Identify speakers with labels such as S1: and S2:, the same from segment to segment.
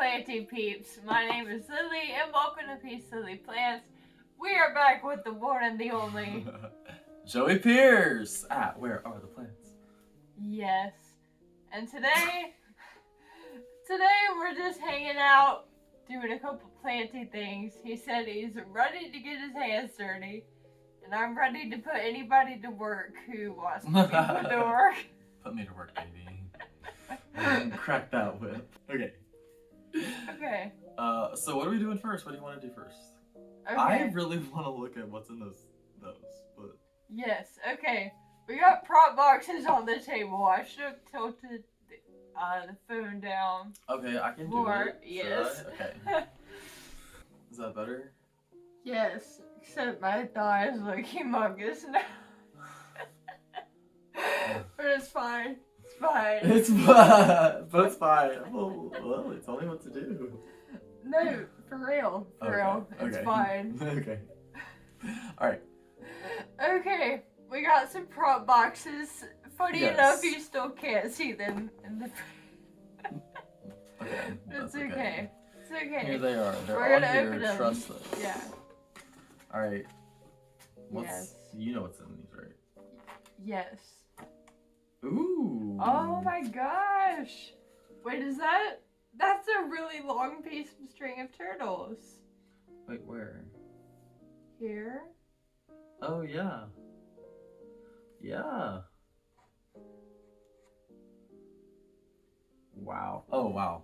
S1: planty peeps. My name is Lily and welcome to Peace Lily Plants. We are back with the one and the only
S2: Joey Pierce! Where are the plants?
S1: Yes. And today we're just hanging out, doing a couple planty things. He said he's ready to get his hands dirty. And I'm ready to put anybody to work who wants to be put to work.
S2: Put me to work, baby. Crack that whip. Okay.
S1: Okay.
S2: So what are we doing first? What do you want to do first?
S1: Okay.
S2: I really want to look at what's in those, but...
S1: Yes, okay. We got prop boxes on the table. I should have tilted the phone down.
S2: Okay, I can
S1: more.
S2: do it.
S1: Yes.
S2: Okay. Is that better?
S1: Yes, except my thighs look humongous now. But it's fine. It's fine.
S2: It's fine. But it's fine. Well, it's only what to do.
S1: No, for real. For real. It's
S2: okay.
S1: fine.
S2: Okay. Alright.
S1: Okay, we got some prop boxes. Funny enough, you still can't see them in the...
S2: Okay.
S1: It's okay. It's okay.
S2: Here they are. They're
S1: We're
S2: all
S1: gonna
S2: here.
S1: open them.
S2: Trust us.
S1: Yeah.
S2: Alright.
S1: Yes.
S2: You know what's in these, right?
S1: Yes.
S2: Ooh.
S1: Oh my gosh. Wait, is that... That's a really long piece of string of turtles.
S2: Wait, where?
S1: Here.
S2: Oh, yeah. Yeah. Wow. Oh, wow.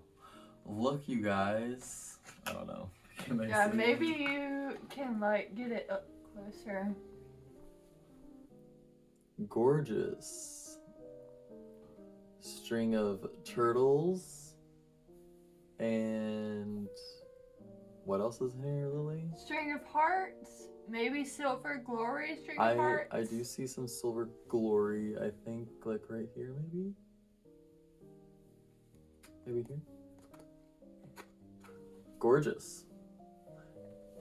S2: Look, you guys. I don't know. Can I
S1: Yeah,
S2: see?
S1: maybe you can, like, get it up closer.
S2: Gorgeous. String of turtles. And what else is in here, Lily?
S1: String of hearts. Maybe silver glory string of hearts.
S2: I do see some silver glory, I think, like right here, maybe? Maybe here? Gorgeous.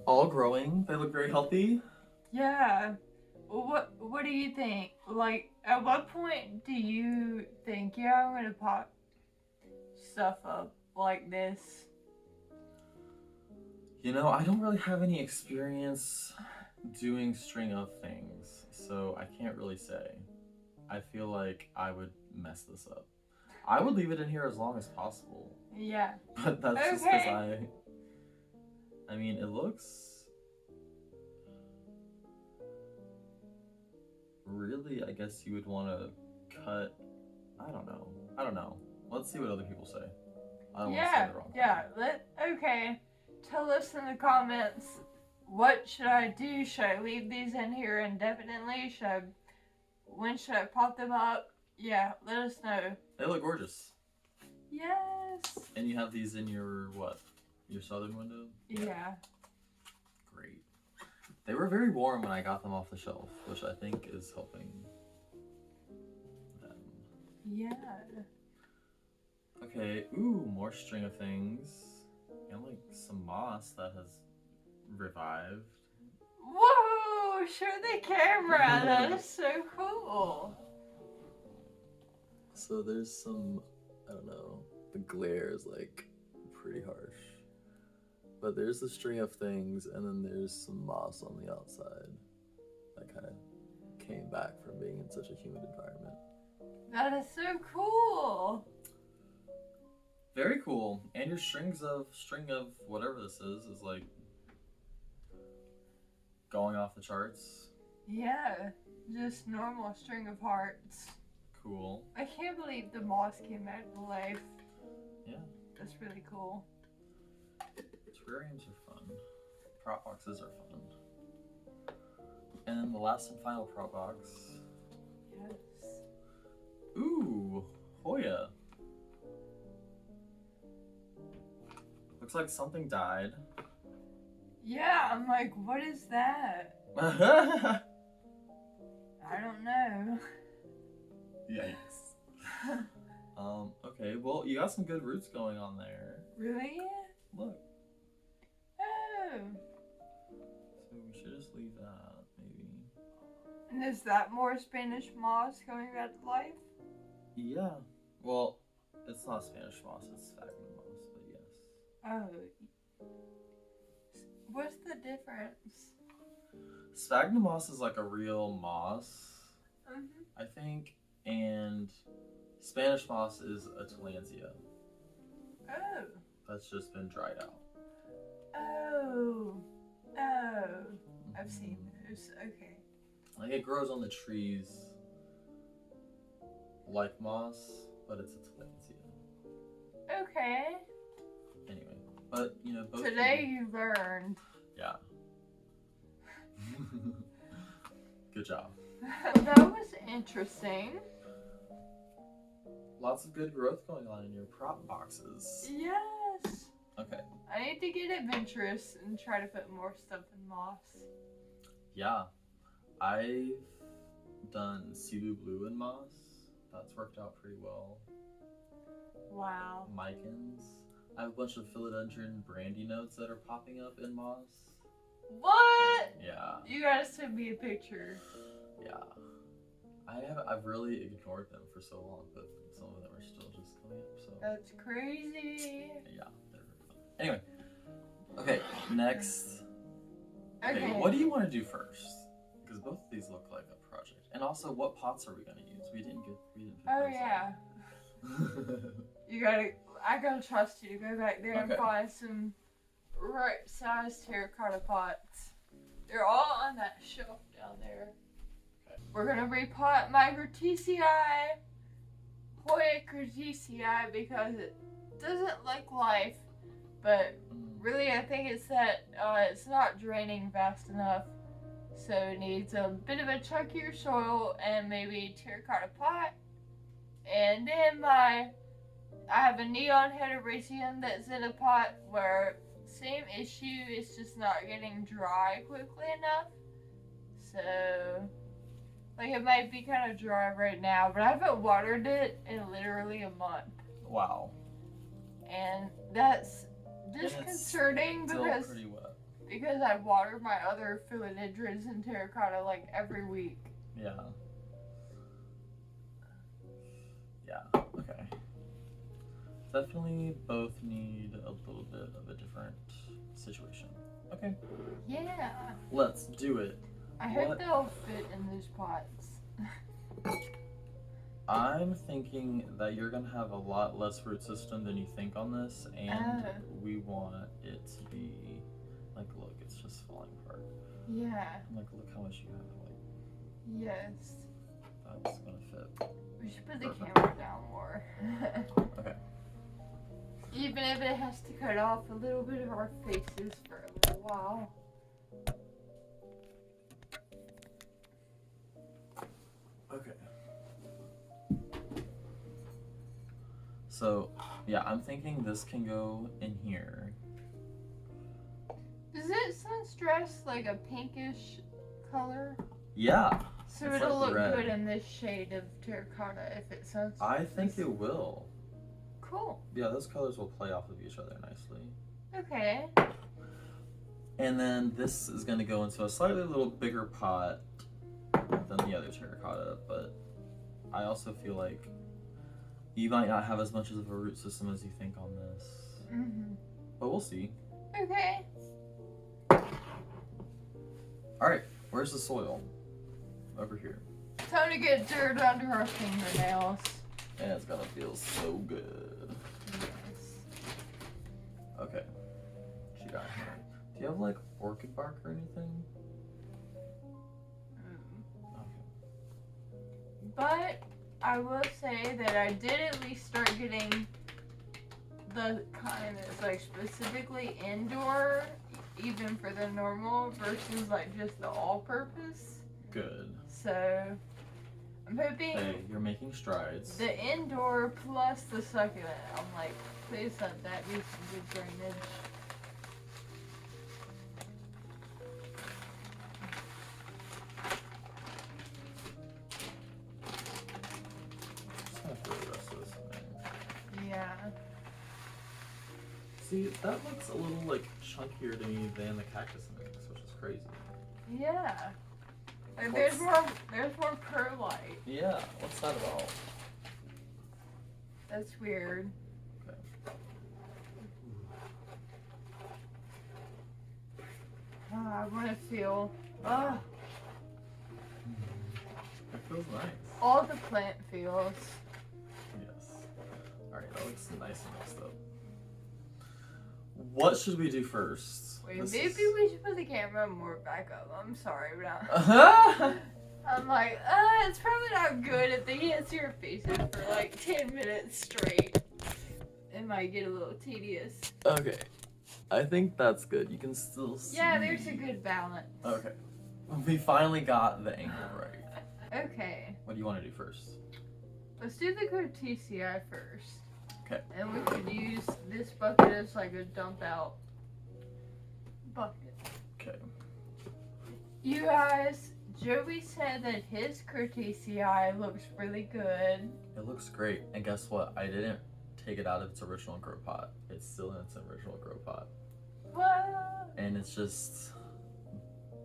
S2: All growing. They look very healthy.
S1: Yeah. Well, what do you think? Like, at what point do you think, yeah, I'm gonna pop stuff up like this?
S2: You know, I don't really have any experience doing string of things, so I can't really say. I feel like I would mess this up. I would leave it in here as long as possible.
S1: Yeah.
S2: But that's just because I mean, it looks really, I guess you would want to cut, I don't know. Let's see what other people say. I don't want to say the wrong thing.
S1: Okay. Tell us in the comments, what should I do? Should I leave these in here indefinitely? When should I pop them up? Yeah, let us know.
S2: They look gorgeous.
S1: Yes.
S2: And you have these in your, what? Your southern window?
S1: Yeah.
S2: Great. They were very warm when I got them off the shelf, which I think is helping them.
S1: Yeah.
S2: Okay, ooh, more string of things. And like some moss that has revived.
S1: Whoa! Show the camera! That is so cool.
S2: So there's some, I don't know, the glare is like pretty harsh. But there's the string of things, and then there's some moss on the outside that kind of came back from being in such a humid environment.
S1: That is so cool.
S2: Very cool. And your string of whatever this is like going off the charts.
S1: Yeah, just normal string of hearts.
S2: Cool.
S1: I can't believe the moss came back to life.
S2: Yeah.
S1: That's really cool.
S2: Terrariums are fun. Prop boxes are fun. And then the last and final prop box.
S1: Yes.
S2: Ooh, Hoya. Looks like something died.
S1: Yeah, I'm like, what is that? I don't know.
S2: Yikes. Okay, well, you got some good roots going on there.
S1: Really?
S2: Look.
S1: Oh.
S2: So we should just leave that, maybe.
S1: And is that more Spanish moss coming back to life?
S2: Yeah. Well, it's not Spanish moss, it's sphagnum moss, but yes.
S1: Oh. What's the difference?
S2: Sphagnum moss is like a real moss,
S1: Mm-hmm.
S2: I think, and Spanish moss is a tillandsia.
S1: Oh.
S2: That's just been dried out.
S1: Oh. Oh. I've seen those. Okay.
S2: Like it grows on the trees like moss, but it's a tillandsia.
S1: Okay.
S2: Anyway, but you know, both
S1: Today you learned.
S2: Yeah. Good job.
S1: That was interesting.
S2: Lots of good growth going on in your prop boxes.
S1: Yes.
S2: Okay.
S1: I need to get adventurous and try to put more stuff in moss.
S2: Yeah. I've done Cebu blue in moss. That's worked out pretty well.
S1: Wow.
S2: Micans. I have a bunch of philodendron brandy notes that are popping up in moss.
S1: What?
S2: Yeah.
S1: You gotta send me a picture.
S2: Yeah. I've really ignored them for so long, but some of them are still just coming up, so.
S1: That's crazy.
S2: Yeah, they're really fun. Anyway. Okay, next.
S1: Okay.
S2: What do you want to do first? Because both of these look like a project. And also, what pots are we going to use? We didn't pick
S1: Oh
S2: those
S1: yeah. I gotta trust you to go back there and
S2: Okay.
S1: find some right sized terracotta pots. They're all on that shelf down there.
S2: Okay.
S1: We're gonna repot my curtisii, hoya curtisii, because it doesn't like life, but really I think it's that it's not draining fast enough, so it needs a bit of a chunkier soil and maybe terracotta pot. And then I have a neon heteroraceum that's in a pot where same issue, it's just not getting dry quickly enough. So like it might be kind of dry right now, but I haven't watered it in literally a month.
S2: Wow.
S1: And that's disconcerting
S2: Still
S1: because
S2: pretty wet.
S1: because I water my other philodendrons and terracotta like every week.
S2: Yeah. Yeah, okay. Definitely both need a little bit of a different situation. Okay.
S1: Yeah.
S2: Let's do it.
S1: I hope they'll fit in those pots.
S2: I'm thinking that you're going to have a lot less root system than you think on this, and we want it to be, like, look, it's just falling apart.
S1: Yeah.
S2: Like, look how much you have, like.
S1: Yes.
S2: That's going to fit.
S1: We should put the camera down more.
S2: Okay.
S1: Even if it has to cut off a little bit of our faces for a little while.
S2: Okay. So, yeah, I'm thinking this can go in here.
S1: Does it sunstress like a pinkish color?
S2: Yeah.
S1: So
S2: it's
S1: it'll
S2: like
S1: look
S2: red.
S1: good in this shade of terracotta if it sunstresses.
S2: I think it will.
S1: Cool.
S2: Yeah, those colors will play off of each other nicely.
S1: Okay.
S2: And then this is going to go into a slightly little bigger pot than the other terracotta, but I also feel like you might not have as much of a root system as you think on this.
S1: Mm-hmm.
S2: But we'll see.
S1: Okay.
S2: Alright, where's the soil? Over here.
S1: Time to get dirt under our fingernails.
S2: And it's gonna feel so good.
S1: Yes.
S2: Okay. What you got here? Do you have like orchid bark or anything? Okay.
S1: But I will say that I did at least start getting the kind that's like specifically indoor, even for the normal, versus like just the all-purpose.
S2: Good.
S1: So I'm hoping
S2: Hey, you're making strides.
S1: the indoor plus the succulent. I'm like, please let that be some good drainage.
S2: Just gonna throw the rest of this in there.
S1: Yeah.
S2: See, that looks a little like chunkier to me than the cactus mix, which is crazy.
S1: Yeah. Like
S2: What's-
S1: there's more perlite.
S2: Yeah, what's that about?
S1: That's weird.
S2: Okay.
S1: I want to feel uh,
S2: It feels nice.
S1: all the plant feels.
S2: Yes. Alright, that looks nice and mixed up. What should we do first?
S1: Wait, maybe we should put the camera more back up. I'm sorry, but I'm like, it's probably not good if they can't see your faces for like 10 minutes straight. It might get a little tedious.
S2: Okay. I think that's good. You can still see.
S1: Yeah, there's a good balance.
S2: Okay. We finally got the angle right.
S1: Okay.
S2: What do you want to do first?
S1: Let's do the curtisii first.
S2: Okay.
S1: And we could use this bucket as like a dump out bucket.
S2: Okay.
S1: You guys, Joey said that his curtisii looks really good.
S2: It looks great. And guess what? I didn't take it out of its original grow pot. It's still in its original grow pot.
S1: What?
S2: And it's just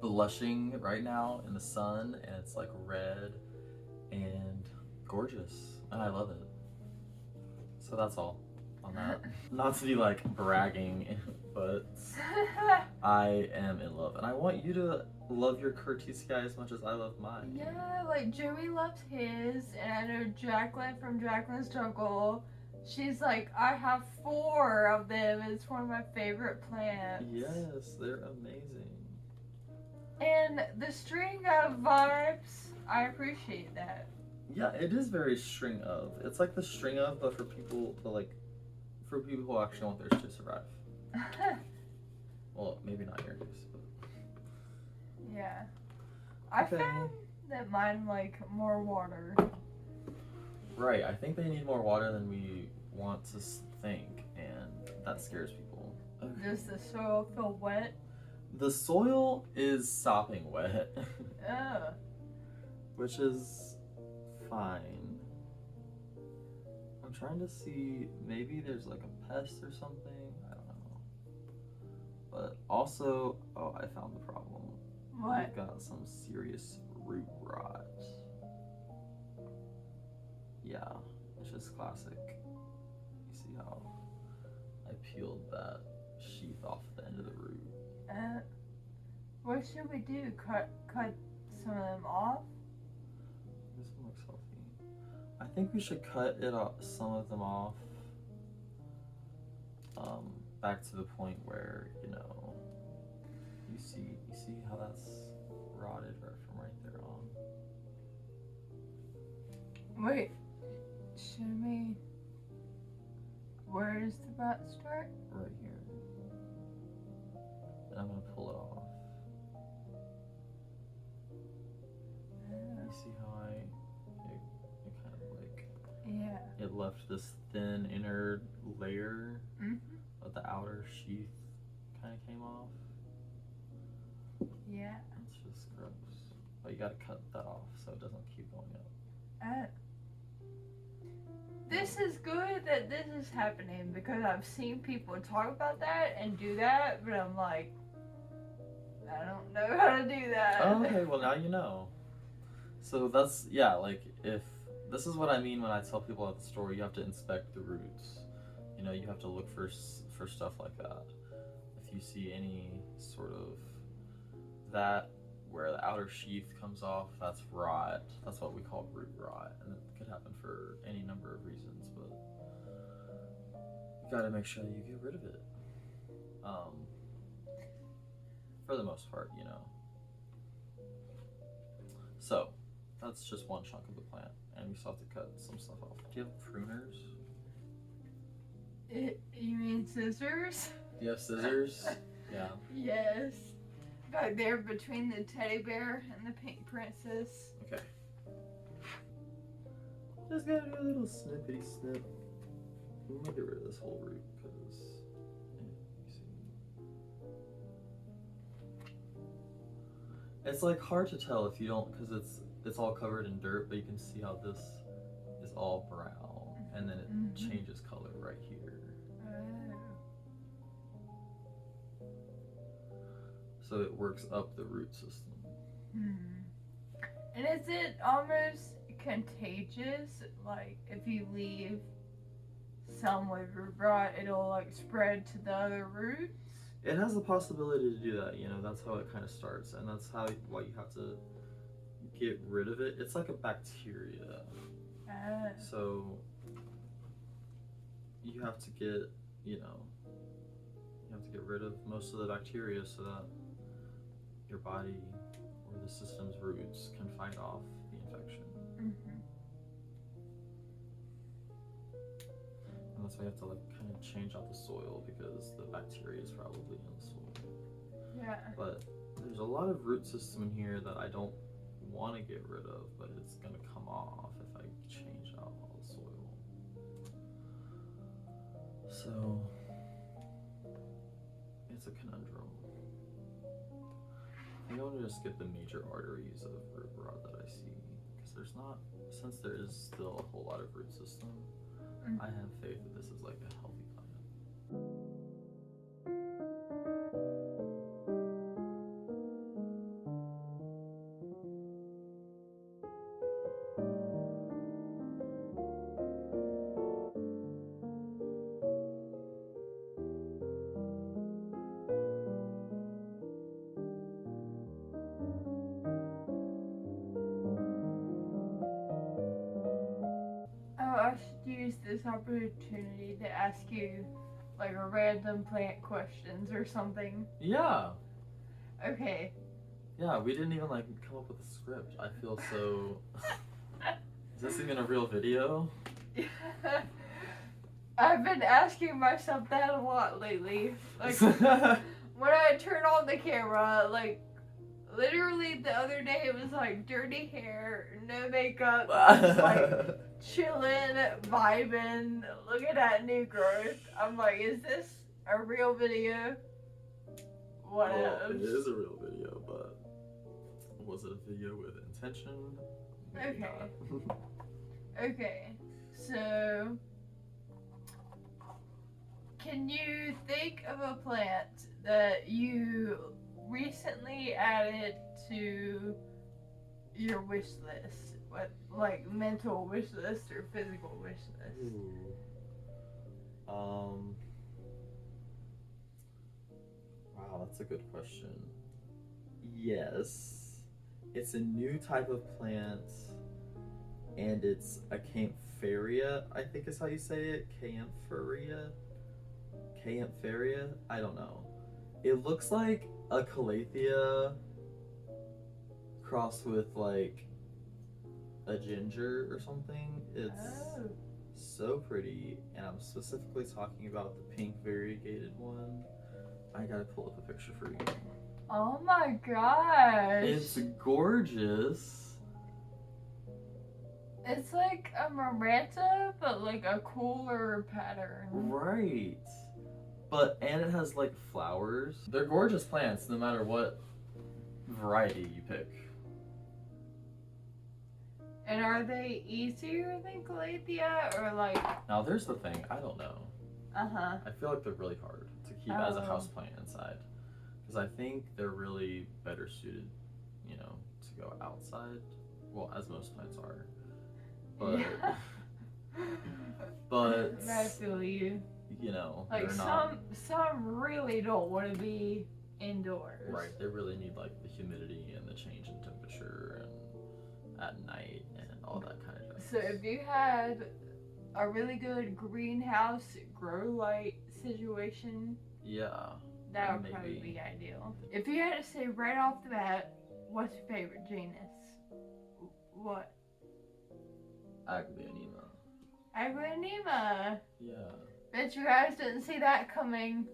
S2: blushing right now in the sun, and it's like red and gorgeous, and I love it. So that's all on that. Not to be like bragging, but I am in love, and I want you to love your curtisii as much as I love mine.
S1: Yeah, like Joey loves his, and I know Jacqueline from Jacqueline's Jungle. She's like, I have 4 of them. It's one of my favorite plants.
S2: Yes, they're amazing.
S1: And the string of vibes, I appreciate that.
S2: Yeah, it is very string of. It's like the string of, but for people, for people who actually want theirs to survive. Well, maybe not your case, but
S1: Yeah. I
S2: Okay.
S1: found that mine like more water.
S2: right. I think they need more water than we want to think, and that scares people. Okay.
S1: Does the soil feel wet?
S2: The soil is sopping wet,
S1: Oh.
S2: which is fine. I'm trying to see, maybe there's like a pest or something. I don't know. But also, oh, I found the problem.
S1: What?
S2: We've got some serious root rot. Yeah, it's just classic. You see how I peeled that sheath off the end of the root.
S1: What should we do? Cut some of them off?
S2: This one looks healthy. I think we should cut it off, some of them off. Back to the point where, you know, you see how that's rotted right from right there on.
S1: Wait. Show me. Where does the rot start?
S2: Right here. And I'm gonna pull it off. You see how it kind of like,
S1: Yeah.
S2: it left this thin inner layer,
S1: Mm-hmm.
S2: but the outer sheath kind of came off.
S1: Yeah.
S2: It's just gross. But you gotta cut that off so it doesn't keep going up.
S1: This is good that this is happening because I've seen people talk about that and do that, but I'm like, I don't know how to do that.
S2: Oh, okay, well now you know. So that's, yeah, like if, this is what I mean when I tell people at the store, you have to inspect the roots. You know, you have to look for stuff like that. If you see any sort of that where the outer sheath comes off, that's rot. That's what we call root rot, and it could happen for any number of reasons, but you gotta make sure you get rid of it. For the most part, you know. So that's just one chunk of the plant, and we still have to cut some stuff off. Do you have pruners?
S1: You mean scissors?
S2: Do you have scissors? Yeah.
S1: Yes. Back there between the teddy bear and the pink princess.
S2: Okay. Just gotta do a little snippety snip. Let me get rid of this whole root because you see. It's like hard to tell if you don't, because it's all covered in dirt, but you can see how this is all brown, and then it changes color right here. So it works up the root system.
S1: And is it almost contagious? Like, if you leave some with root rot, it'll like spread to the other roots?
S2: It has the possibility to do that, you know, that's how it kind of starts, and that's why you have to get rid of it. It's like a bacteria. So you have to get, you know, you have to get rid of most of the bacteria so that your body or the system's roots can fight off the infection.
S1: Mm-hmm.
S2: And that's why you have to like kind of change out the soil because the bacteria is probably in the soil.
S1: Yeah.
S2: But there's a lot of root system in here that I don't want to get rid of, but it's gonna come off if I change out all the soil. So it's a conundrum. I think I want to just get the major arteries of root rod that I see, because there's not, since there is still a whole lot of root system, I have faith that this is like a healthy plant.
S1: Oh, I should use this opportunity to ask you like a random plant questions or something.
S2: Yeah.
S1: Okay.
S2: Yeah, we didn't even like come up with a script. I feel so. Is this even a real video?
S1: I've been asking myself that a lot lately. Like when I turn on the camera, like literally the other day it was like dirty hair, no makeup, just like chilling, vibing, looking at new growth. I'm like, is this a real video? What
S2: Well,
S1: else?
S2: it is a real video, but was it a video with intention? Maybe
S1: Okay.
S2: not.
S1: Okay, so can you think of a plant that you recently added to your wish list? What, like mental wish list or physical wish list?
S2: Ooh. Wow, that's a good question. Yes, it's a new type of plant, and it's a Campharia, I think is how you say it. Campharia? I don't know. It looks like a calathea crossed with like a ginger or something. It's so pretty, and I'm specifically talking about the pink variegated one. I gotta pull up a picture for you.
S1: Oh my gosh!
S2: It's gorgeous.
S1: It's like a Maranta, but like a cooler pattern.
S2: Right. And it has like flowers. They're gorgeous plants no matter what variety you pick.
S1: And are they easier than Calathea or like?
S2: Now there's the thing, I don't know.
S1: Uh-huh.
S2: I feel like they're really hard to keep as a houseplant inside. Because I think they're really better suited, you know, to go outside. Well, as most plants are. But
S1: Yeah.
S2: but
S1: I feel you.
S2: You know,
S1: like some really don't want to be indoors.
S2: Right, they really need like the humidity and the change in temperature and at night and all that kind of stuff.
S1: So if you had a really good greenhouse grow light situation,
S2: yeah,
S1: that would probably be ideal. If you had to say right off the bat, what's your favorite genus? What?
S2: Aglaonema.
S1: Aglaonema.
S2: Yeah.
S1: Bet you guys didn't see that coming.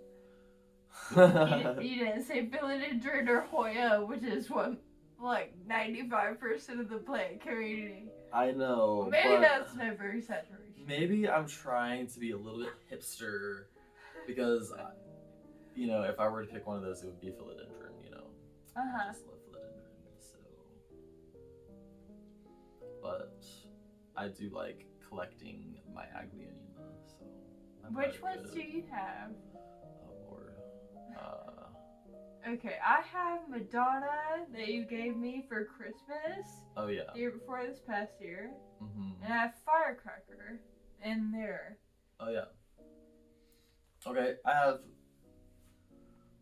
S1: You didn't say philodendron or hoya, which is what like 95% of the plant community.
S2: I know.
S1: Maybe that's no very saturation.
S2: Maybe I'm trying to be a little bit hipster because, you know, if I were to pick one of those, it would be philodendron. You know. I just love philodendron. So, but I do like collecting my Aglaonema. So.
S1: Which ones do you have?
S2: Oh Lord.
S1: Okay, I have Madonna that you gave me for Christmas.
S2: Oh yeah.
S1: The year before this past year.
S2: Mm-hmm.
S1: And I have Firecracker in there.
S2: Oh yeah. Okay, I have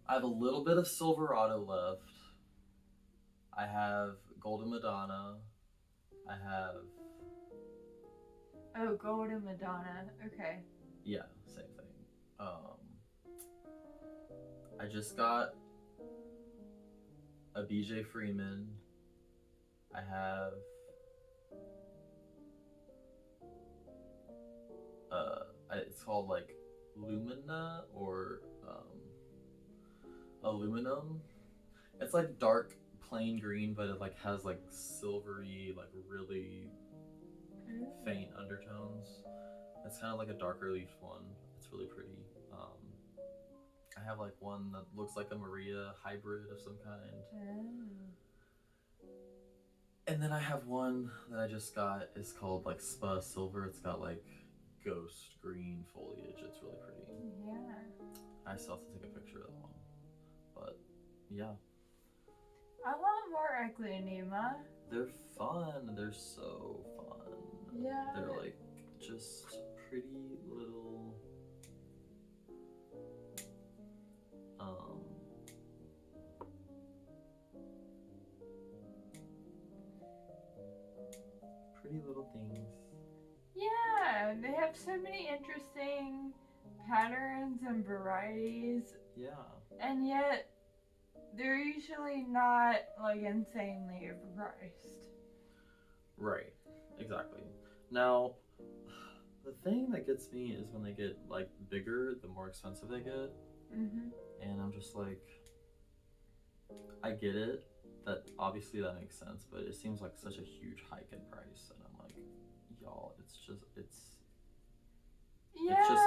S2: I have a little bit of Silverado left. I have Golden Madonna. I have...
S1: Oh, Golden Madonna. Okay.
S2: Yeah, same thing. I just got a BJ Freeman. I have it's called like Lumina or aluminum. It's like dark plain green, but it like has like silvery, like really faint undertones. It's kind of like a darker leafed one. It's really pretty. I have like one that looks like a Maria hybrid of some kind. And then I have one that I just got. It's called like Spa Silver. It's got like ghost green foliage. It's really pretty.
S1: Yeah.
S2: I still have to take a picture of that one. But yeah.
S1: I want more Aglaonema.
S2: They're fun. They're so fun.
S1: Yeah.
S2: They're like just pretty little pretty little things.
S1: Yeah, they have so many interesting patterns and varieties.
S2: Yeah.
S1: And yet, they're usually not like insanely overpriced.
S2: Right. Exactly. Now, the thing that gets me is when they get like bigger, the more expensive they get.
S1: Mm-hmm.
S2: And I'm just like, I get it. That obviously that makes sense, but it seems like such a huge hike in price, and I'm like, y'all, it's just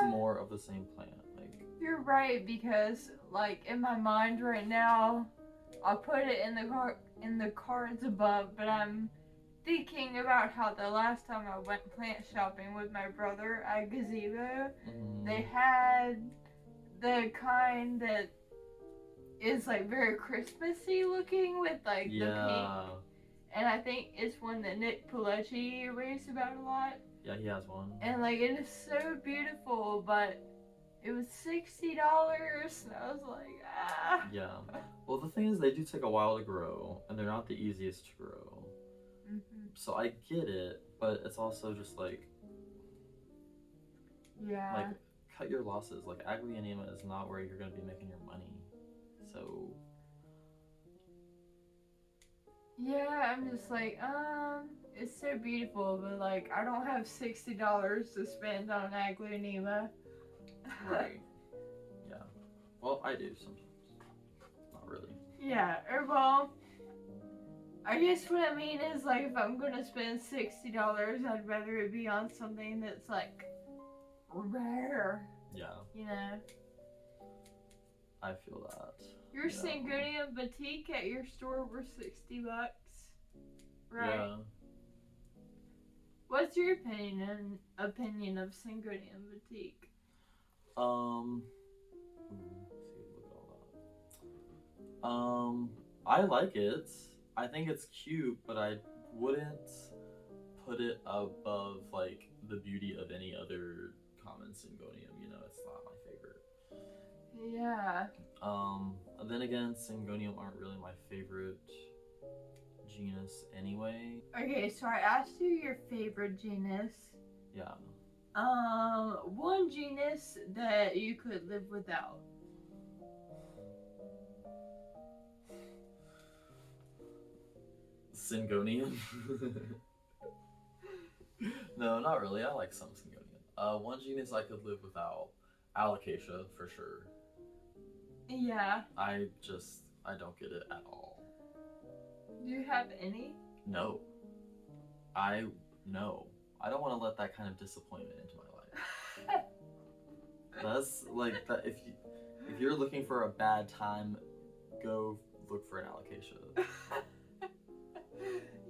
S2: more of the same plant. Like,
S1: you're right, because like in my mind right now, I'll put it in the cards above, but I'm thinking about how the last time I went plant shopping with my brother at Gazebo, they had the kind that is like very Christmassy looking with like the pink. And I think it's one that Nick Pileggi raves about a lot.
S2: Yeah, he has one.
S1: And like it is so beautiful, but it was $60, and I was like, ah.
S2: Yeah. Well, the thing is, they do take a while to grow, and they're not the easiest to grow.
S1: Mm-hmm.
S2: So I get it, but it's also just like, like, cut your losses. Like, Aglaonema is not where you're gonna be making your money. So.
S1: Yeah, I'm just like, it's so beautiful, but like, I don't have $60 to spend on Aglaonema.
S2: Right. Yeah. Well, I do sometimes. Not really.
S1: Yeah, or well, I guess what I mean is like, if I'm gonna spend $60, I'd rather it be on something that's like rare.
S2: Yeah.
S1: You know.
S2: I feel that.
S1: Your Syngonium Boutique at your store were $60, right? Yeah. What's your opinion of Syngonium Boutique?
S2: I like it. I think it's cute, but I wouldn't put it above like the beauty of any other common Syngonium. You know, it's not my favorite.
S1: Yeah.
S2: Then again, Syngonium aren't really my favorite genus anyway.
S1: Okay, so I asked you your favorite genus.
S2: Yeah.
S1: One genus that you could live without.
S2: Syngonium. No, not really. I like some Syngonium. One genus I could live without, Alocasia for sure.
S1: Yeah.
S2: I don't get it at all.
S1: Do you have any?
S2: No. I don't want to let that kind of disappointment into my life. That's like that. If you're looking for a bad time, go look for an Alocasia.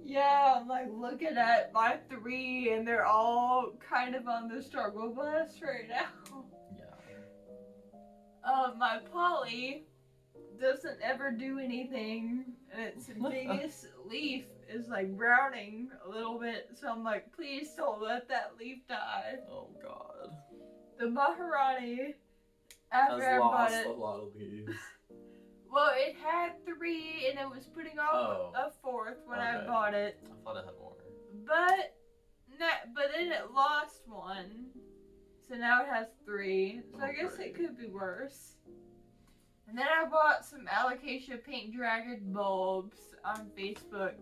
S1: Yeah, I'm like looking at my 3, and they're all kind of on the struggle bus right now.
S2: Yeah.
S1: My Polly doesn't ever do anything, and its biggest leaf is like browning a little bit, so I'm like, please don't let that leaf die.
S2: Oh God.
S1: The Maharani, after
S2: has lost a lot of leaves.
S1: Well, it had 3, and it was putting off a 4th when I
S2: Okay.
S1: bought it.
S2: I thought it had more.
S1: But then it lost 1, so now it has 3. So I guess
S2: great.
S1: it could be worse. And then I bought some alocasia pink dragon bulbs on Facebook.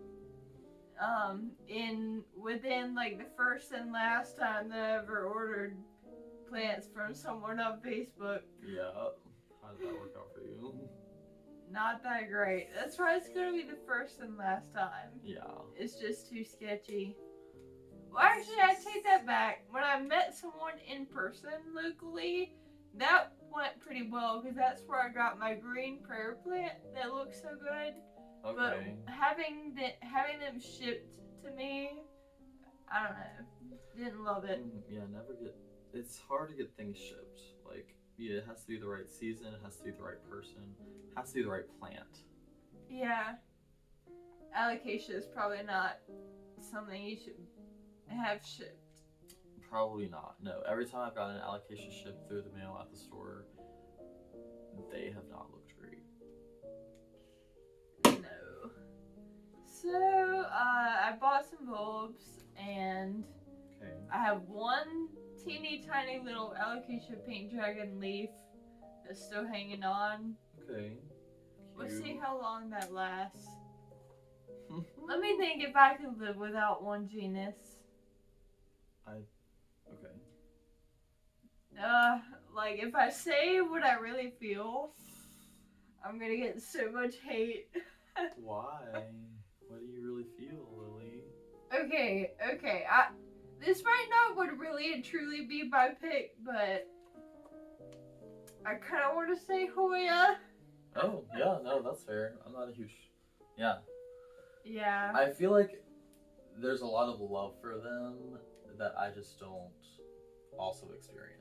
S1: Within like the first and last time that I ever ordered plants from someone on Facebook.
S2: Yeah. How did that work out for you?
S1: Not that great. That's why it's gonna be the first and last time.
S2: Yeah.
S1: It's just too sketchy. Well, actually, I take that back. When I met someone in person locally, that went pretty well because that's where I got my green prayer plant that looks so good.
S2: Okay.
S1: But having them shipped to me, I don't know, didn't love it.
S2: Yeah, it's hard to get things shipped. Like, yeah, it has to be the right season, it has to be the right person, it has to be the right plant.
S1: Yeah. Alocasia is probably not something you should have shipped.
S2: Probably not. No, every time I've gotten an alocasia shipped through the mail at the store, they have not looked great.
S1: No. So, I bought some bulbs, and I have 1 teeny tiny little alocasia pink dragon leaf that's still hanging on.
S2: Okay.
S1: We'll see how long that lasts. Let me think if I could live without 1 genus.
S2: Okay.
S1: Like if I say what I really feel, I'm gonna get so much hate.
S2: Why? What do you really feel, Lily?
S1: Okay. This might not would really and truly be my pick, but I kind of want to say Hoya.
S2: Oh, yeah, no, that's fair. I'm not a huge... Yeah.
S1: Yeah.
S2: I feel like there's a lot of love for them that I just don't also experience.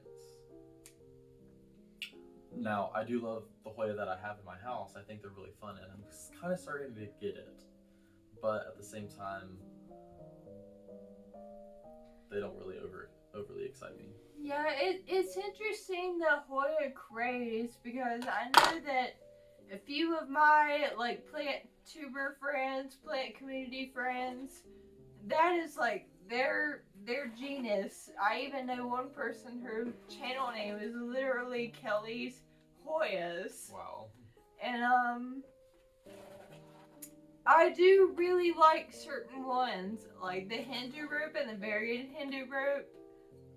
S2: Now, I do love the Hoya that I have in my house. I think they're really fun, and I'm kind of starting to get it. But at the same time, they don't really overly excite me.
S1: Yeah, it's interesting the Hoya craze because I know that a few of my like plant tuber friends, plant community friends, that is like their genus. I even know one person, her channel name is literally Kelly's Hoyas.
S2: Wow.
S1: And I do really like certain ones, like the Hindu rope and the varied Hindu rope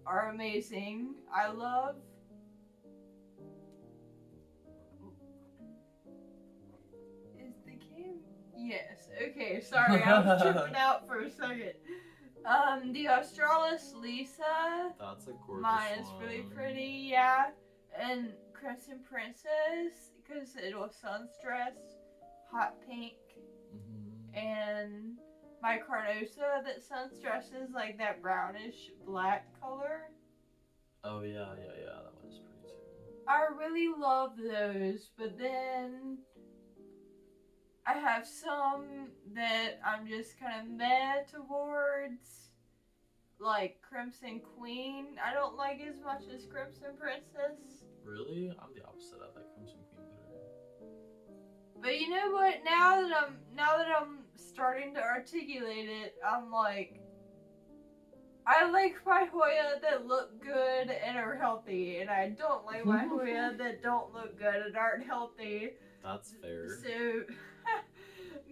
S1: are amazing. I love. Is the cam? Yes. Okay. Sorry, I was tripping out for a second. The Australis Lisa.
S2: That's a gorgeous
S1: Mine is really pretty, yeah. And Crimson Princess, because it was sunstressed, hot pink.
S2: Mm-hmm.
S1: And my Carnosa that sunstresses like that brownish black color.
S2: Oh yeah, that one is pretty too.
S1: I really love those, but then I have some that I'm just kind of meh towards, like Crimson Queen. I don't like as much as Crimson Princess.
S2: Really? I'm the opposite. I like Crimson Queen better.
S1: But you know what? Now that I'm starting to articulate it, I'm like, I like my Hoya that look good and are healthy, and I don't like my Hoya that don't look good and aren't healthy.
S2: That's fair.
S1: So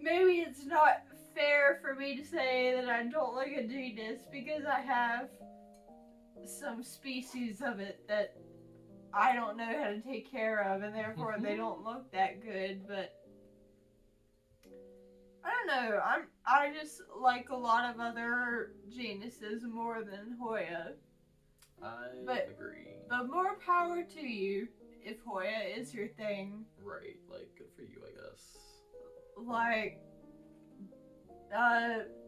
S1: maybe it's not fair for me to say that I don't like a genus because I have some species of it that I don't know how to take care of, and therefore they don't look that good. But I don't know. I just like a lot of other genuses more than Hoya.
S2: I agree.
S1: But more power to you if Hoya is your thing.
S2: Right. Like, good for you, I guess.
S1: Like,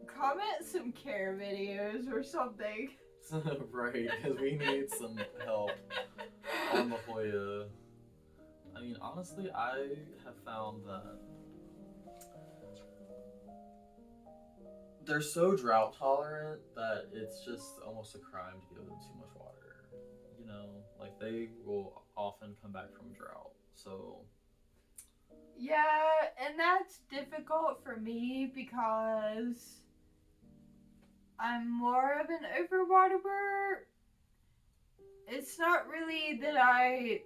S1: comment some care videos or something.
S2: Right, because we need some help on the Hoya. I mean, honestly, I have found that they're so drought tolerant that it's just almost a crime to give them too much water. You know, like they will often come back from drought. So
S1: Yeah, and that's difficult for me because I'm more of an overwaterer. It's not really that I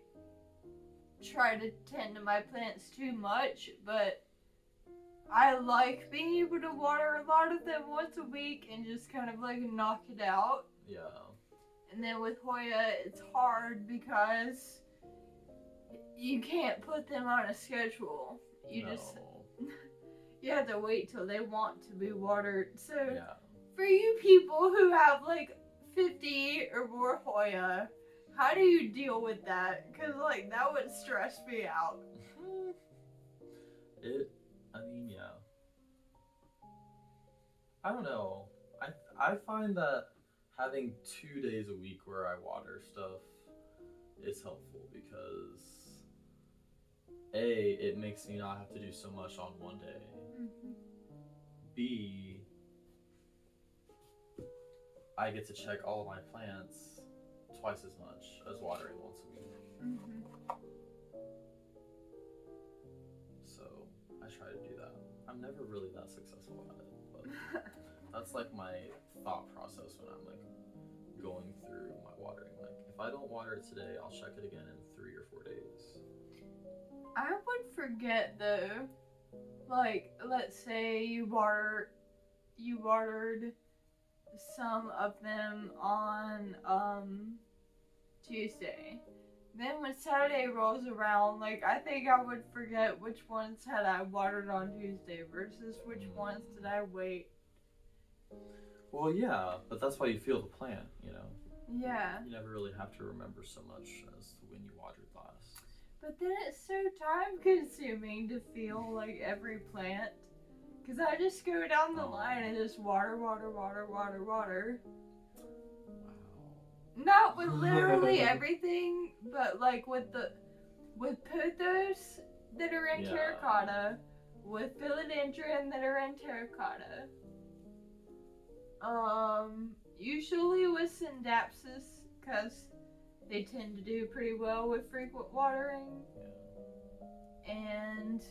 S1: try to tend to my plants too much, but I like being able to water a lot of them once a week and just kind of like knock it out.
S2: Yeah.
S1: And then with Hoya, it's hard because you can't put them on a schedule. You just you have to wait till they want to be watered. So
S2: Yeah.
S1: for you people who have like 50 or more Hoya, how do you deal with that? Because like that would stress me out.
S2: I mean, yeah. I don't know. I find that having 2 days a week where I water stuff is helpful because A, it makes me not have to do so much on one day.
S1: Mm-hmm.
S2: B, I get to check all of my plants twice as much as watering once a week.
S1: Mm-hmm.
S2: So I try to do that. I'm never really that successful at it, but that's like my thought process when I'm like going through my watering. Like if I don't water it today, I'll check it again in 3 or 4 days.
S1: I would forget though. Like, let's say you watered some of them on Tuesday. Then when Saturday rolls around, like I think I would forget which ones had I watered on Tuesday versus which ones did I wait.
S2: Well, yeah, but that's why you feel the plant, you know?
S1: Yeah.
S2: You never really have to remember so much as to when you watered last.
S1: But then it's so time consuming to feel like every plant. Because I just go down the line and just water.
S2: Wow.
S1: Not with literally everything, but like with pothos that are in terracotta, with philodendron that are in terracotta. Usually with syndapsis, because they tend to do pretty well with frequent watering.
S2: Yeah.
S1: And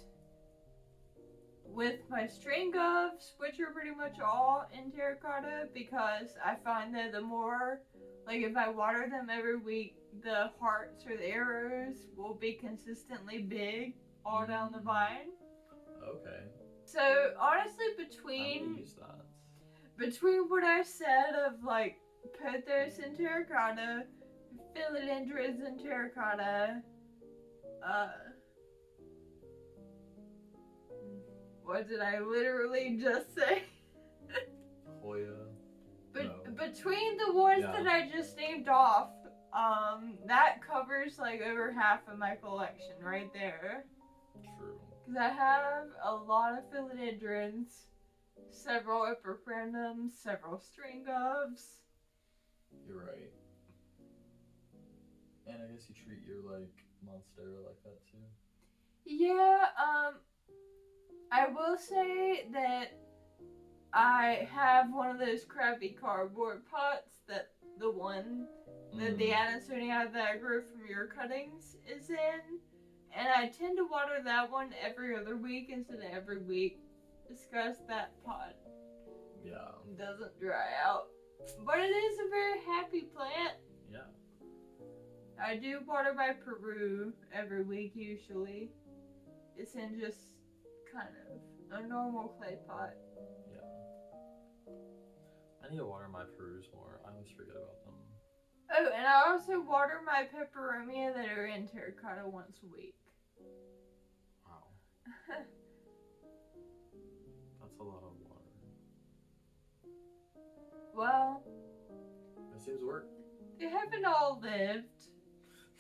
S1: with my string doves, which are pretty much all in terracotta, because I find that the more, like if I water them every week, the hearts or the arrows will be consistently big all down the vine.
S2: Okay.
S1: So honestly,
S2: I'm gonna use that.
S1: between what I said of like pothos in terracotta, philodendrons in terracotta, what did I literally just say?
S2: Hoya.
S1: Between the ones that I just named off, that covers like over half of my collection right there.
S2: True.
S1: Because I have a lot of philodendrons, several epipremnums, several string doves.
S2: You're right. And I guess you treat your like monstera like that too.
S1: Yeah, I will say that I have one of those crappy cardboard pots that the one that the Adasonia that I grew from your cuttings is in. And I tend to water that one every other week instead of every week. Because that pot doesn't dry out. But it is a very happy plant.
S2: Yeah.
S1: I do water my Peru every week usually. It's in just kind of a normal clay pot.
S2: Yeah. I need to water my Perus more. I always forget about them.
S1: Oh, and I also water my peperomia that are in terracotta once a week.
S2: Wow. That's a lot of water.
S1: Well,
S2: it seems to work.
S1: They haven't all lived.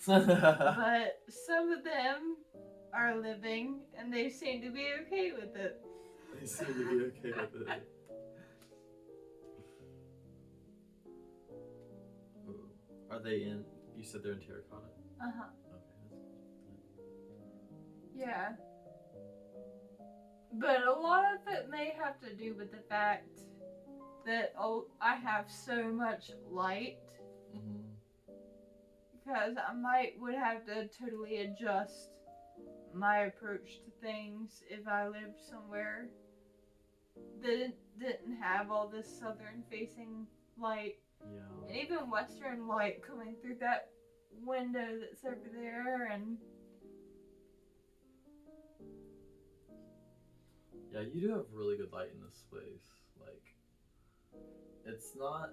S1: But some of them are living, and they seem to be okay with it.
S2: They seem to be okay with it. Are they in? You said they're in terracotta?
S1: Uh-huh.
S2: Okay,
S1: Yeah. But a lot of it may have to do with the fact that I have so much light. Because I would have to totally adjust my approach to things if I lived somewhere that didn't have all this southern facing light.
S2: Yeah.
S1: And even western light coming through that window that's over there. And
S2: Yeah, you do have really good light in this place. Like, it's not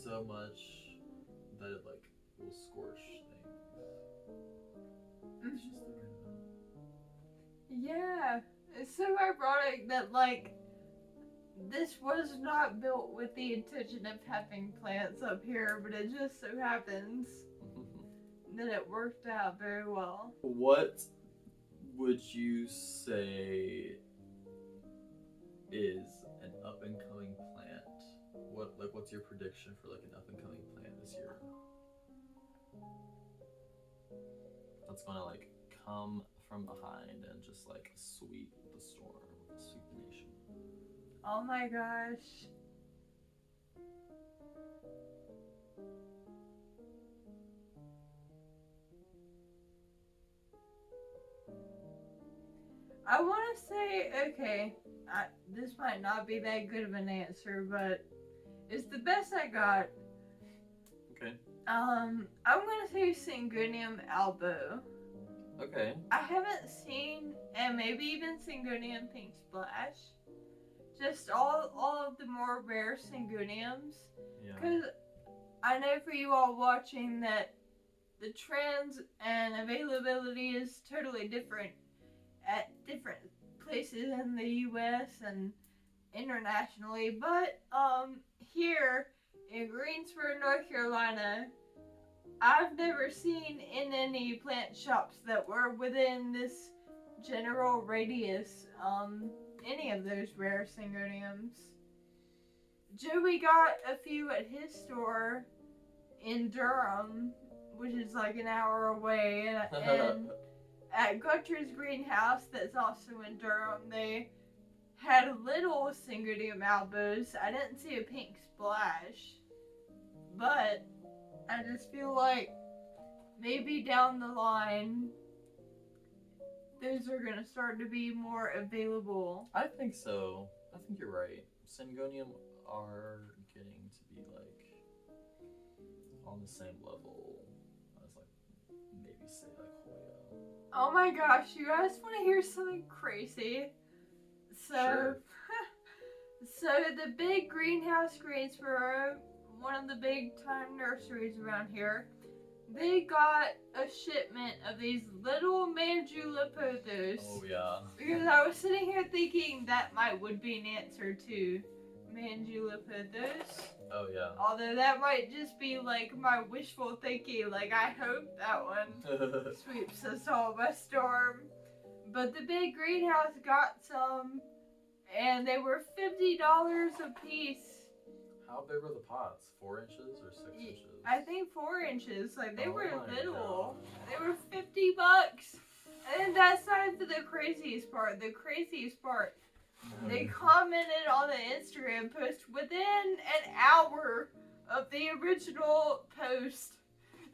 S2: so much that it like will scorch things. It's just the right amount.
S1: yeah, it's so ironic that like this was not built with the intention of having plants up here, but it just so happens that it worked out very well.
S2: What would you say is an up and coming plant? What's your prediction for like an up and coming plant this year? That's gonna like come from behind and just like sweep the storm, sweep the nation.
S1: Oh my gosh. I want to say, okay, this might not be that good of an answer, but it's the best I got.
S2: Okay.
S1: I'm gonna say Syngonium albo.
S2: Okay.
S1: I haven't seen, and maybe even Syngonium pink splash. Just all of the more rare Syngoniums.
S2: Yeah.
S1: Because I know for you all watching that the trends and availability is totally different at different places in the US and internationally. But here in Greensboro, North Carolina, I've never seen in any plant shops that were within this general radius any of those rare Syngoniums. Joey got a few at his store in Durham, which is like an hour away, and at Gutcher's greenhouse, that's also in Durham, they had little Syngonium albos. I didn't see a pink splash, but I just feel like maybe down the line, those are gonna start to be more available.
S2: I think so. I think you're right. Syngonium are getting to be like on the same level as like maybe say like hoya.
S1: Oh my gosh, you guys want to hear something crazy? So,
S2: Sure.
S1: so the big greenhouse Greensboro, one of the big time nurseries around here, they got a shipment of these little manjula pothos.
S2: Oh yeah.
S1: Because I was sitting here thinking that would be an answer to manjula pothos.
S2: Oh yeah.
S1: Although that might just be like my wishful thinking. Like I hope that one sweeps us all by storm. But the big greenhouse got some, and they were $50 a piece.
S2: How big were the pots? 4 inches or 6 inches?
S1: I think 4 inches. Like they were
S2: my
S1: little.
S2: God.
S1: They were $50. And that's not even the craziest part. The craziest part, they commented on the Instagram post within an hour of the original post.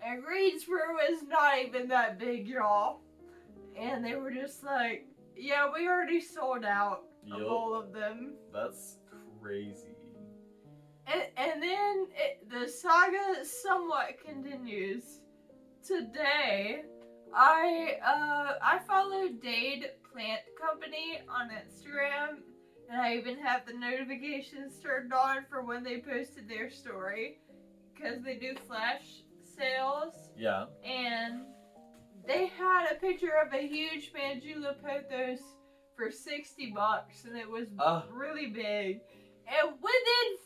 S1: And Greensboro is not even that big, y'all. And they were just like, yeah, we already sold out of all of them.
S2: That's crazy.
S1: And then the saga somewhat continues. Today, I follow Dade Plant Company on Instagram, and I even have the notifications turned on for when they posted their story, because they do flash sales.
S2: Yeah.
S1: And they had a picture of a huge manjula pothos for $60, and it was really big. And within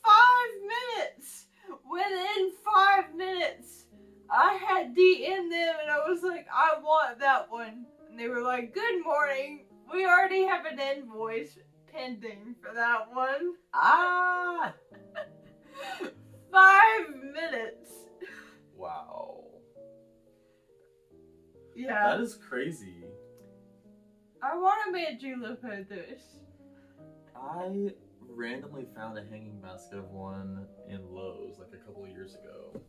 S1: 5 minutes, I had DM'd them and I was like, I want that one. And they were like, good morning. We already have an invoice pending for that one. 5 minutes.
S2: Wow.
S1: Yeah.
S2: That is crazy.
S1: I want a manjula pothos.
S2: I randomly found a hanging basket of one in Lowe's like a couple of years ago.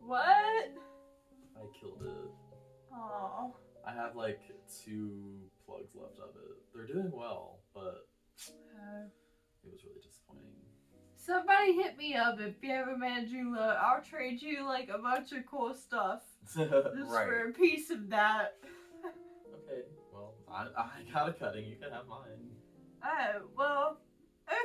S1: What?
S2: I killed it.
S1: Oh.
S2: I I have like 2 plugs left of it. They're doing well, but it was really disappointing.
S1: Somebody hit me up if you have a manjula. I'll trade you like a bunch of cool stuff just
S2: Right.
S1: for a piece of that.
S2: Okay, well, I got a cutting. You can have mine.
S1: Oh, well,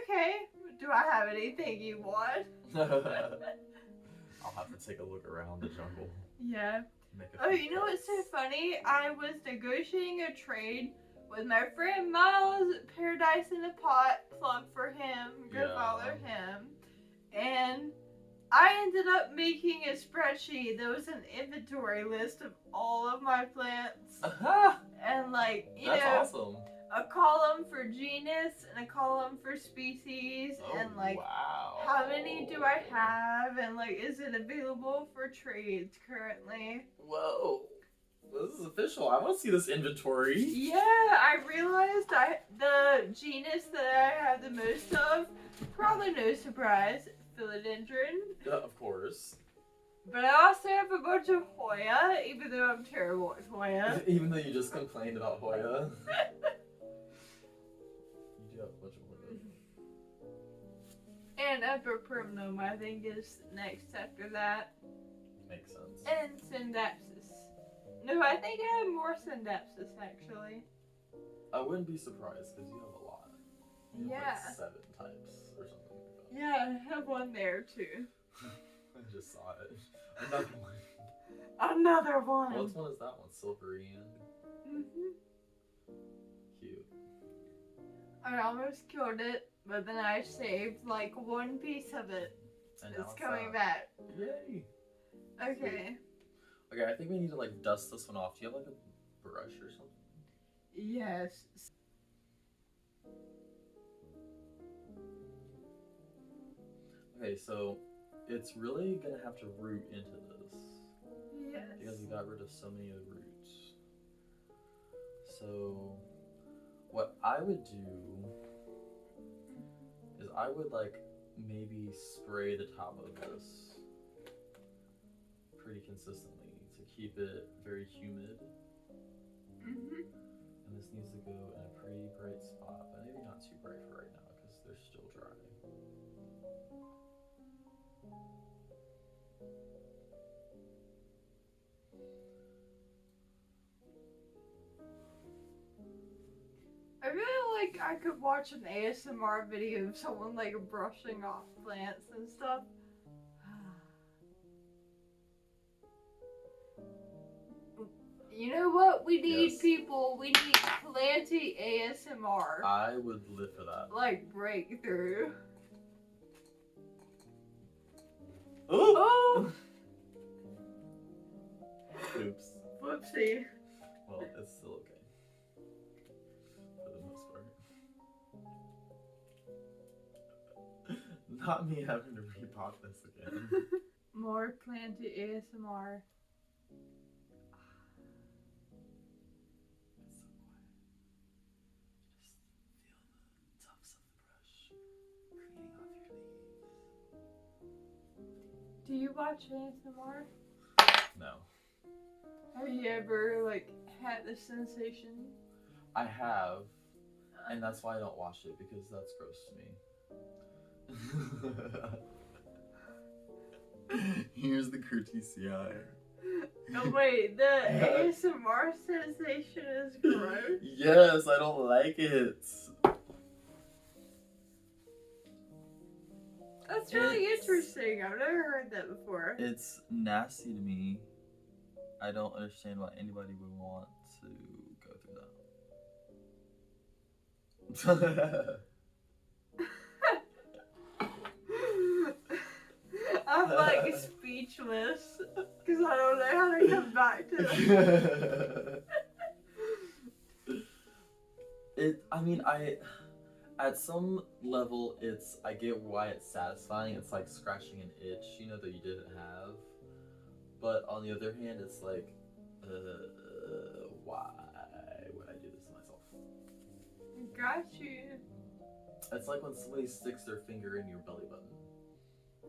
S1: okay. Do I have anything you want?
S2: I'll have to take a look around the jungle.
S1: Yeah.
S2: Make a
S1: Oh,
S2: few
S1: you know what's so
S2: cuts.
S1: funny? I was negotiating a trade with my friend Miles, Paradise in a Pot, plug for him, go
S2: Yeah.
S1: follow him. And I ended up making a spreadsheet that was an inventory list of all of my plants. And like, you
S2: That's
S1: know,
S2: awesome.
S1: a column for genus and a column for species,
S2: Oh,
S1: and like,
S2: wow.
S1: how many do I have, and like, is it available for trades currently?
S2: Whoa. This is official. I want to see this inventory.
S1: Yeah, I realized the genus that I have the most of, probably no surprise, philodendron.
S2: Of course.
S1: But I also have a bunch of hoya, even though I'm terrible at hoya.
S2: Even though you just complained about hoya. You do have a bunch of hoya.
S1: And epiprimnum, I think, is next after that.
S2: Makes sense.
S1: And syndapsis. No, I think I have more syndapsis, actually.
S2: I wouldn't be surprised because you have a lot. You have
S1: Yeah.
S2: like 7 types or something like that.
S1: Yeah, I have one there, too.
S2: I just saw it. Another one.
S1: Another one!
S2: What one is that one? Silverian?
S1: Mm-hmm.
S2: Cute.
S1: I almost killed it, but then I saved, like, one piece of it.
S2: And
S1: It's coming back.
S2: Yay!
S1: Okay.
S2: Okay, I think we need to like dust this one off. Do you have like a brush or something?
S1: Yes.
S2: Okay, so it's really gonna have to root into this.
S1: Yes.
S2: Because we got rid of so many of the roots. So what I would do is I would like maybe spray the top of this pretty consistently to keep it very humid.
S1: Mm-hmm.
S2: And this needs to go in a pretty bright spot, but maybe not too bright for right now because they're still dry.
S1: I really like I could watch an ASMR video of someone like brushing off plants and stuff. You know what? We need
S2: Yes.
S1: people. We need planty ASMR.
S2: I would live for that.
S1: Like breakthrough.
S2: Oh! Oops.
S1: Whoopsie.
S2: Well, it's still okay. For the most part. Not me having to repot this again.
S1: More planty ASMR.
S2: It's so quiet. Just feel the tops of the brush cleaning off your leaves.
S1: Do you watch ASMR?
S2: No.
S1: Have you ever like had the sensation?
S2: I have, and that's why I don't watch it, because that's gross to me. Here's the curtisii.
S1: Oh wait, the ASMR sensation is gross?
S2: Yes, I don't like it.
S1: That's really interesting. I've never heard that before.
S2: It's nasty to me. I don't understand why anybody would want to go through that.
S1: I'm like speechless because I don't know how to come back to it.
S2: At some level, I get why it's satisfying. It's like scratching an itch, you know, that you didn't have. But on the other hand, it's like, why would I do this to myself?
S1: Got you.
S2: It's like when somebody sticks their finger in your belly button.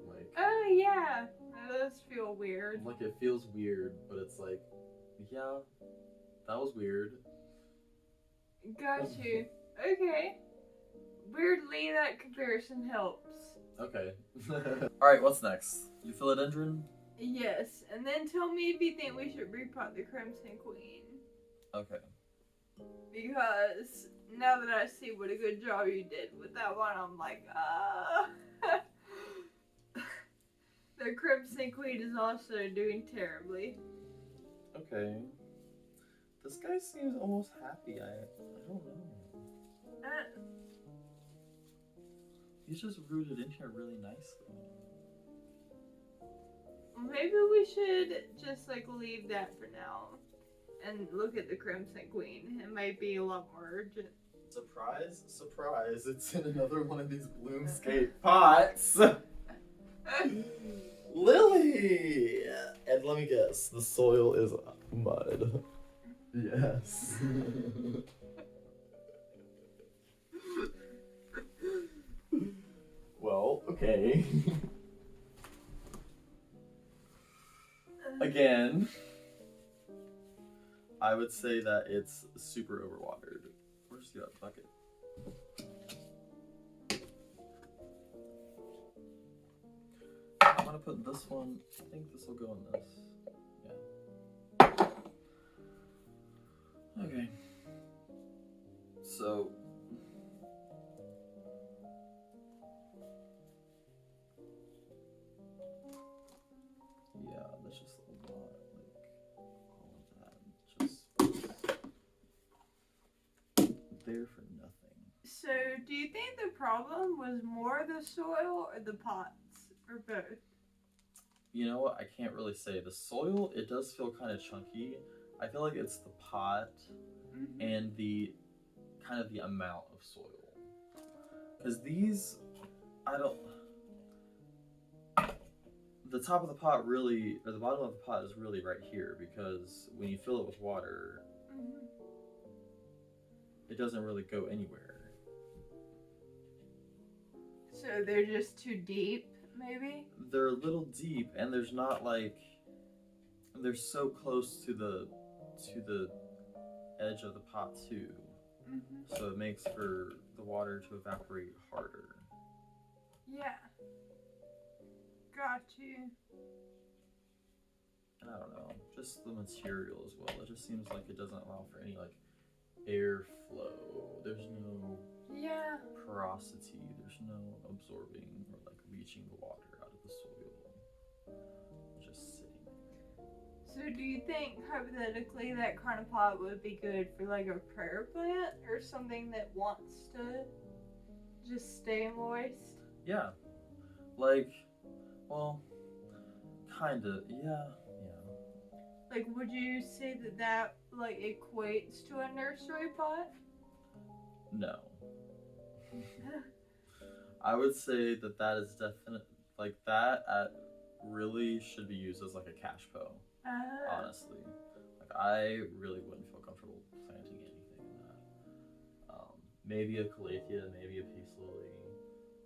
S2: Like,
S1: Oh yeah, that does feel weird.
S2: like it feels weird, but it's like, yeah, That was weird.
S1: Got you. Okay. Weirdly, that comparison helps.
S2: Okay. Alright, what's next? You philodendron?
S1: Yes, and then tell me if you think we should repot the Crimson Queen.
S2: Okay.
S1: Because now that I see what a good job you did with that one, I'm like, The Crimson Queen is also doing terribly.
S2: Okay. This guy seems almost happy. I don't know. He's just rooted in here really nicely.
S1: Maybe we should just like leave that for now and look at the Crimson Queen. It might be a lot more urgent.
S2: Surprise, surprise, it's in another one of these Bloomscape pots! Lily! And let me guess, the soil is mud. Yes. Well, okay. Again, I would say that it's super overwatered. Where's the bucket? I'm gonna put this one, I think this will go in this. Yeah. Okay. So, yeah, that's just a lot, like, all of that, just there for nothing.
S1: So, do you think the problem was more the soil or the pots, or both?
S2: You know what? I can't really say. The soil, it does feel kind of chunky. I feel like it's the pot and the kind of the amount of soil. Because these, the top of the pot really, or the bottom of the pot is really right here, because when you fill it with water, it doesn't really go anywhere.
S1: So they're just too deep, maybe?
S2: They're a little deep, and there's not like, they're so close to the edge of the pot too. So it makes for the water to evaporate harder.
S1: Yeah. Got you.
S2: And I don't know, just the material as well. It just seems like it doesn't allow for any like airflow. There's no porosity. There's no absorbing or like leaching the water out of the soil. Just sitting there.
S1: So do you think hypothetically that kind of pot would be good for like a prayer plant or something that wants to just stay moist?
S2: Yeah. Like, well, kinda, yeah.
S1: Like, would you say that that like equates to a nursery pot?
S2: No. I would say that that is definite, like that really should be used as like a cash po. Honestly, like I really wouldn't feel comfortable planting anything in that. Maybe a calathea, maybe a peace lily,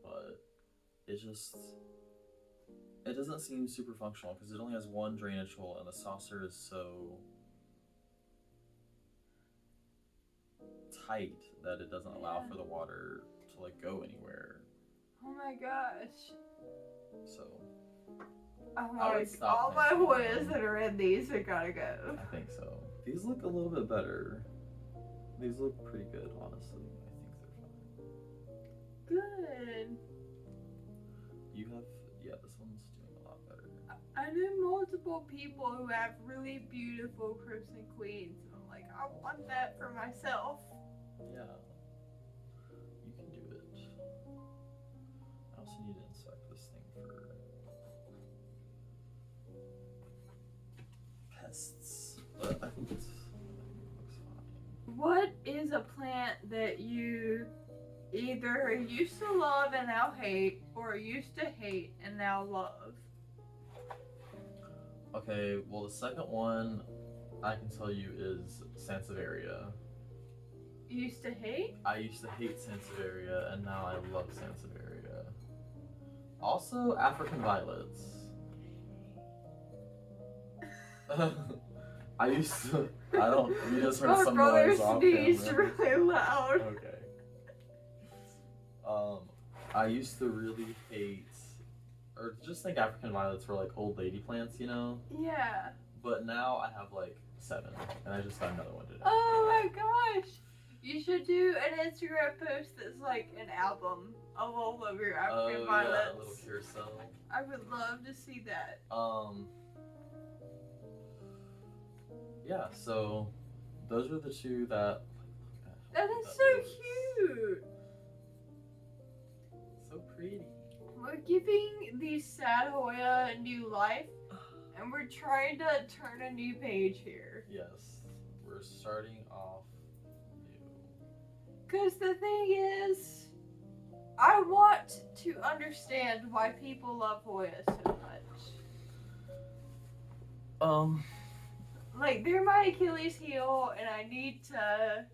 S2: but it doesn't seem super functional because it only has one drainage hole and the saucer is so tight that it doesn't allow for the water to like go anywhere.
S1: Oh my gosh.
S2: So
S1: all my hoyas that are in these are gotta go.
S2: I think so. These look a little bit better. These look pretty good, honestly. I think they're fine.
S1: Good.
S2: You have, yeah, this one's doing a lot better.
S1: I know multiple people who have really beautiful Crimson Queens, and I'm like, I want that for myself.
S2: Yeah. You can do it. I also need to inspect this thing for pests, but I think it looks fine.
S1: What is a plant that you either used to love and now hate, or used to hate and now love?
S2: Okay, well the second one I can tell you is Sansevieria.
S1: You used to hate?
S2: I used to hate Sansevieria and now I love Sansevieria. Also African violets. I used to. I don't. We just heard
S1: My
S2: some
S1: brother
S2: noise off
S1: sneezed
S2: camera.
S1: really loud.
S2: Okay. I used to really hate, or just think African violets were like old lady plants, you know.
S1: Yeah.
S2: But now I have like 7, and I just got another one today.
S1: Oh my gosh! You should do an Instagram post that's like an album of all of your African violets.
S2: Yeah, a little carousel.
S1: I would love to see that.
S2: Yeah, so those are the 2 that.
S1: That is so cute.
S2: So pretty.
S1: We're giving these sad Hoya a new life, and we're trying to turn a new page here.
S2: Yes, we're starting off new.
S1: Because the thing is, I want to understand why people love Hoya so much. Like, they're my Achilles heel, and I need to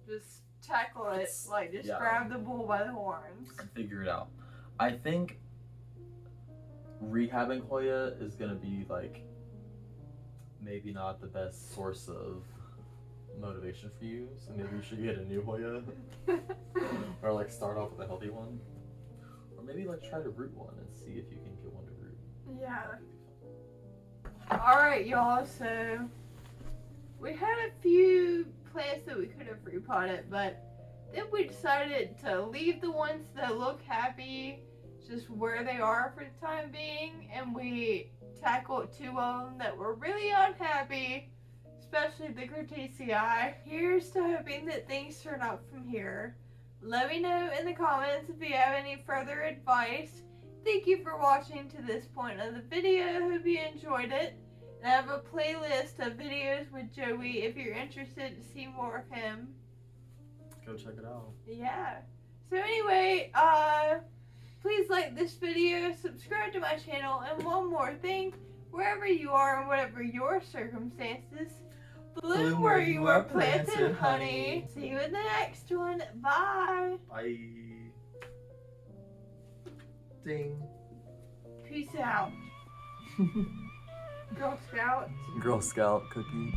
S1: just tackle it. Like, just grab the bull by the horns.
S2: Figure it out. I think rehabbing Hoya is gonna be like maybe not the best source of motivation for you. So maybe you should get a new Hoya, or like start off with a healthy one, or maybe like try to root one and see if you can get one to root.
S1: Yeah. Alright, y'all, so we had a few plants that we could have repotted, but then we decided to leave the ones that look happy just where they are for the time being, and we tackled 2 of them that were really unhappy, especially the curtisii. Here's to hoping that things turn out from here. Let me know in the comments if you have any further advice. Thank you for watching to this point of the video. Hope you enjoyed it. And I have a playlist of videos with Joey if you're interested to see more of him.
S2: Go check it out.
S1: Yeah. So anyway, please like this video, subscribe to my channel, and one more thing, wherever you are and whatever your circumstances, bloom where you are planted, honey. See you in the next one. Bye.
S2: Bye. Ding.
S1: Peace out. Girl Scout.
S2: Girl Scout cookie.